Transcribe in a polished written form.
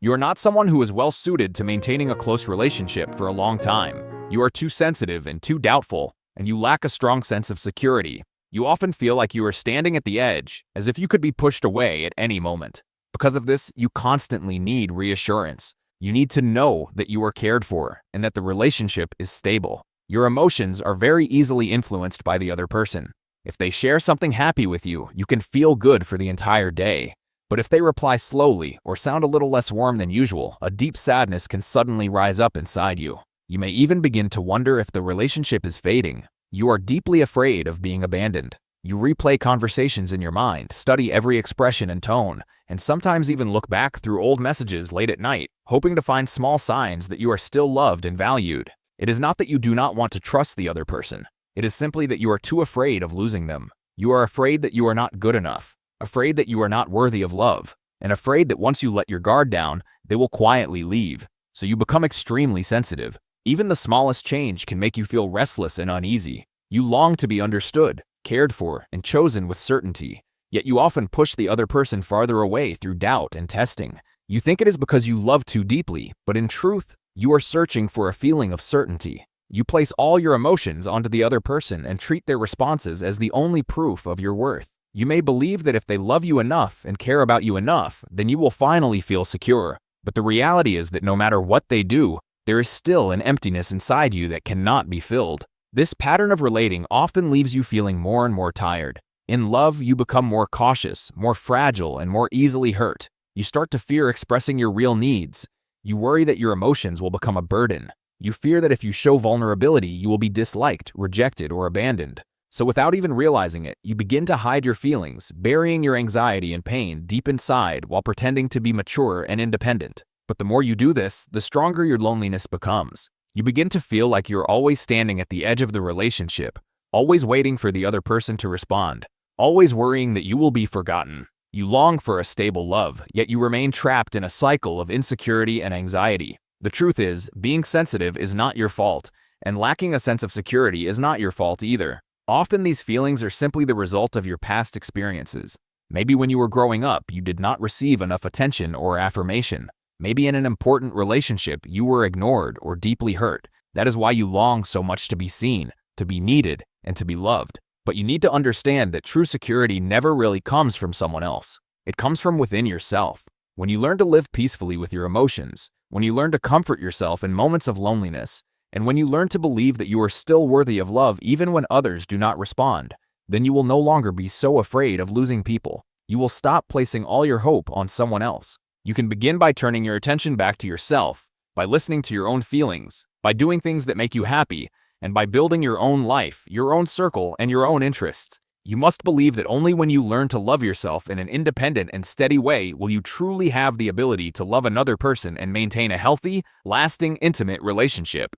You are not someone who is well suited to maintaining a close relationship for a long time. You are too sensitive and too doubtful, and you lack a strong sense of security. You often feel like you are standing at the edge, as if you could be pushed away at any moment. Because of this, you constantly need reassurance. You need to know that you are cared for and that the relationship is stable. Your emotions are very easily influenced by the other person. If they share something happy with you, you can feel good for the entire day. But if they reply slowly or sound a little less warm than usual, a deep sadness can suddenly rise up inside you. You may even begin to wonder if the relationship is fading. You are deeply afraid of being abandoned. You replay conversations in your mind, study every expression and tone, and sometimes even look back through old messages late at night, hoping to find small signs that you are still loved and valued. It is not that you do not want to trust the other person. It is simply that you are too afraid of losing them. You are afraid that you are not good enough, afraid that you are not worthy of love, and afraid that once you let your guard down, they will quietly leave. So you become extremely sensitive. Even the smallest change can make you feel restless and uneasy. You long to be understood, cared for, and chosen with certainty. Yet you often push the other person farther away through doubt and testing. You think it is because you love too deeply, but in truth, you are searching for a feeling of certainty. You place all your emotions onto the other person and treat their responses as the only proof of your worth. You may believe that if they love you enough and care about you enough, then you will finally feel secure. But the reality is that no matter what they do, there is still an emptiness inside you that cannot be filled. This pattern of relating often leaves you feeling more and more tired. In love, you become more cautious, more fragile, and more easily hurt. You start to fear expressing your real needs. You worry that your emotions will become a burden. You fear that if you show vulnerability, you will be disliked, rejected, or abandoned. So without even realizing it, you begin to hide your feelings, burying your anxiety and pain deep inside while pretending to be mature and independent. But the more you do this, the stronger your loneliness becomes. You begin to feel like you're always standing at the edge of the relationship, always waiting for the other person to respond, always worrying that you will be forgotten. You long for a stable love, yet you remain trapped in a cycle of insecurity and anxiety. The truth is, being sensitive is not your fault, and lacking a sense of security is not your fault either. Often these feelings are simply the result of your past experiences. Maybe when you were growing up, you did not receive enough attention or affirmation. Maybe in an important relationship, you were ignored or deeply hurt. That is why you long so much to be seen, to be needed, and to be loved. But you need to understand that true security never really comes from someone else. It comes from within yourself. When you learn to live peacefully with your emotions, when you learn to comfort yourself in moments of loneliness, and when you learn to believe that you are still worthy of love even when others do not respond, then you will no longer be so afraid of losing people. You will stop placing all your hope on someone else. You can begin by turning your attention back to yourself, by listening to your own feelings, by doing things that make you happy, and by building your own life, your own circle, and your own interests. You must believe that only when you learn to love yourself in an independent and steady way will you truly have the ability to love another person and maintain a healthy, lasting, intimate relationship.